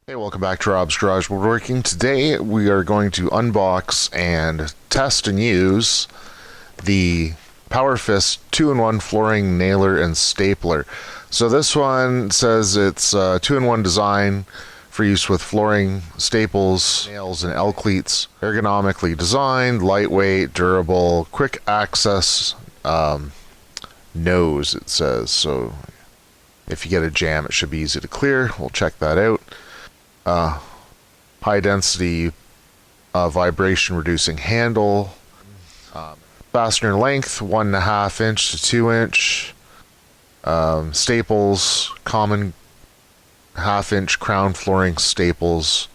Hey, welcome back to Rob's Garage Woodworking. Today we are going to unbox and test and use the PowerFist 2-in-1 flooring nailer and stapler. So this one says it's a 2-in-1 design for use with flooring, staples, nails, and L-cleats. Ergonomically designed, lightweight, durable, quick access nose, it says. So if you get a jam, it should be easy to clear. We'll check that out. High density vibration reducing handle, fastener length 1.5 inch to 2 inch, staples, common 1/2 inch crown flooring staples,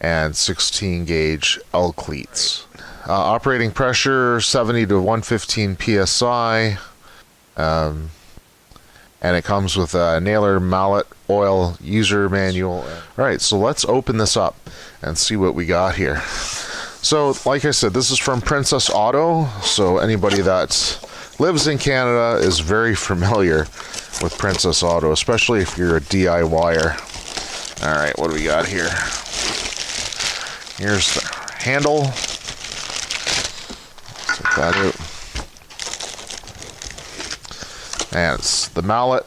and 16 gauge L cleats. Operating pressure 70 to 115 psi. And it comes with a nailer, mallet, oil, user manual. All right, so let's open this up and see what we got here. So, like I said, this is from Princess Auto. So anybody that lives in Canada is very familiar with Princess Auto, especially if you're a DIYer. All right, what do we got here? Here's the handle. Take that out. And it's the mallet.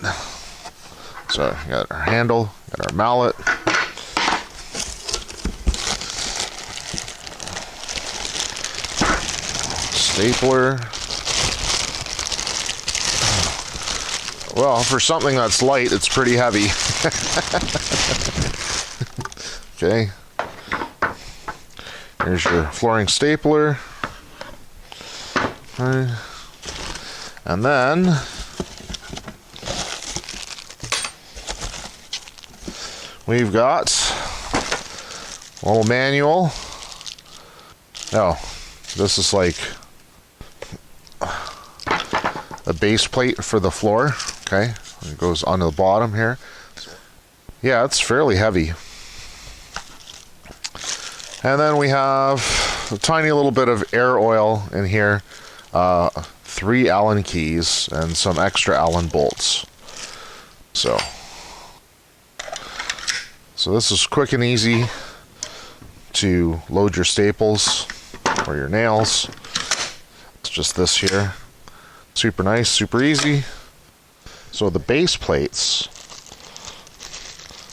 So we got our handle, got our mallet. Stapler. Well, for something that's light, it's pretty heavy. Okay. Here's your flooring stapler. Okay. And then we've got a little manual. Oh, this is like a base plate for the floor. Okay, it goes onto the bottom here. Yeah, it's fairly heavy. And then we have a tiny little bit of air oil in here, 3 Allen keys, and some extra Allen bolts. So this is quick and easy to load your staples or your nails. It's just this here. Super nice, super easy. So the base plates,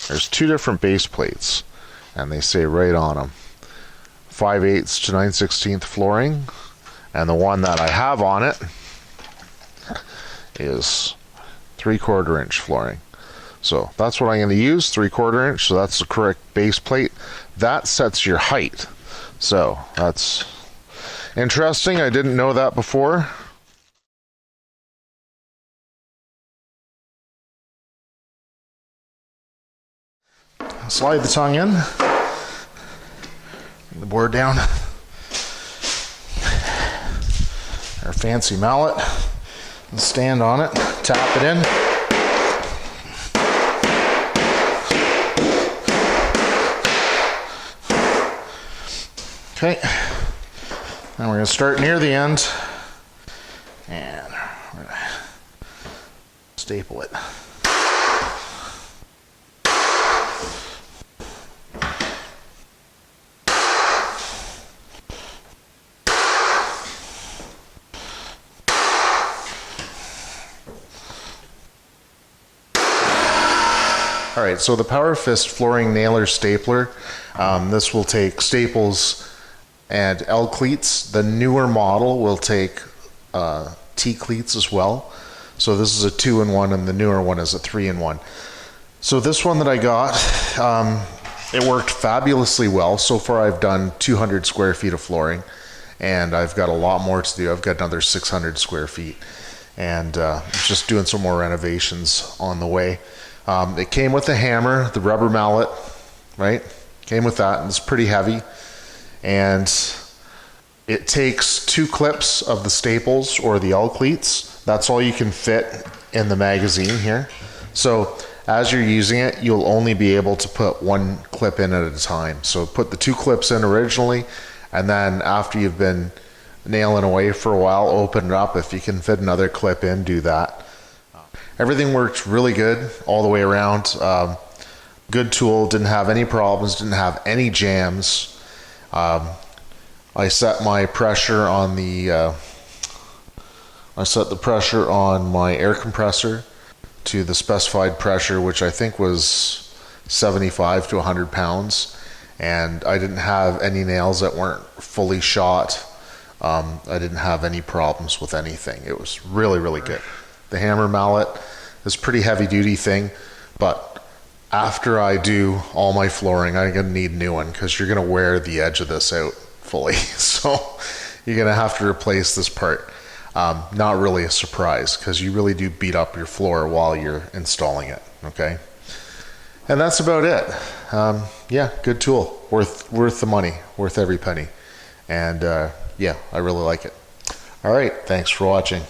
there's 2 different base plates, and they say right on them 5/8 to 9/16 flooring, and the one that I have on it is 3/4 inch flooring. So that's what I'm going to use, 3/4 inch. So that's the correct base plate. That sets your height. So that's interesting. I didn't know that before. Slide the tongue in. Bring the board down. Our fancy mallet. And stand on it. Tap it in. Okay, and we're going to start near the end, and we're going to staple it. All right, so the PowerFist flooring nailer stapler, this will take staples and L cleats. The newer model will take T cleats as well. So this is a 2-in-1 and the newer one is a 3-in-1. So this one that I got, it worked fabulously well. So far I've done 200 square feet of flooring, and I've got a lot more to do. I've got another 600 square feet, and just doing some more renovations on the way. It came with a hammer, the rubber mallet, right? Came with that, and it's pretty heavy. And it takes 2 clips of the staples or the L cleats. That's all you can fit in the magazine here. So as you're using it, you'll only be able to put 1 clip in at a time. So put the 2 clips in originally, and then after you've been nailing away for a while, open it up. If you can fit another clip in, do that. Everything worked really good all the way around. good tool, didn't have any problems, didn't have any jams. I set my pressure on I set the pressure on my air compressor to the specified pressure, which I think was 75 to 100 pounds. And I didn't have any nails that weren't fully shot. I didn't have any problems with anything. It was really, really good. The hammer mallet is a pretty heavy duty thing, but after I do all my flooring, I'm gonna need a new one because you're gonna wear the edge of this out fully. So you're gonna have to replace this part. Not really a surprise because you really do beat up your floor while you're installing it, okay? And that's about it. Yeah, good tool, worth the money, worth every penny. And yeah, I really like it. All right, thanks for watching.